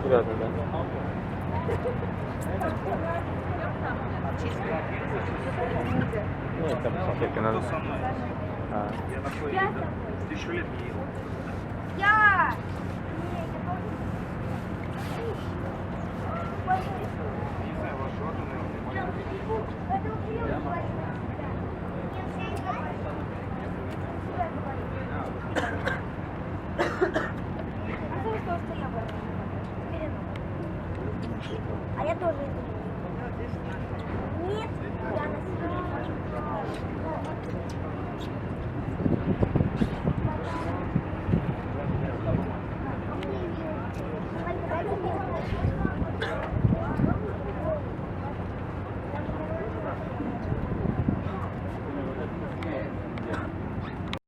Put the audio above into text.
Грязно, да? Ну, там салфетки надо. Я такой 1000 лет не ел. Я! Не знаю, ваш живот, А я тоже.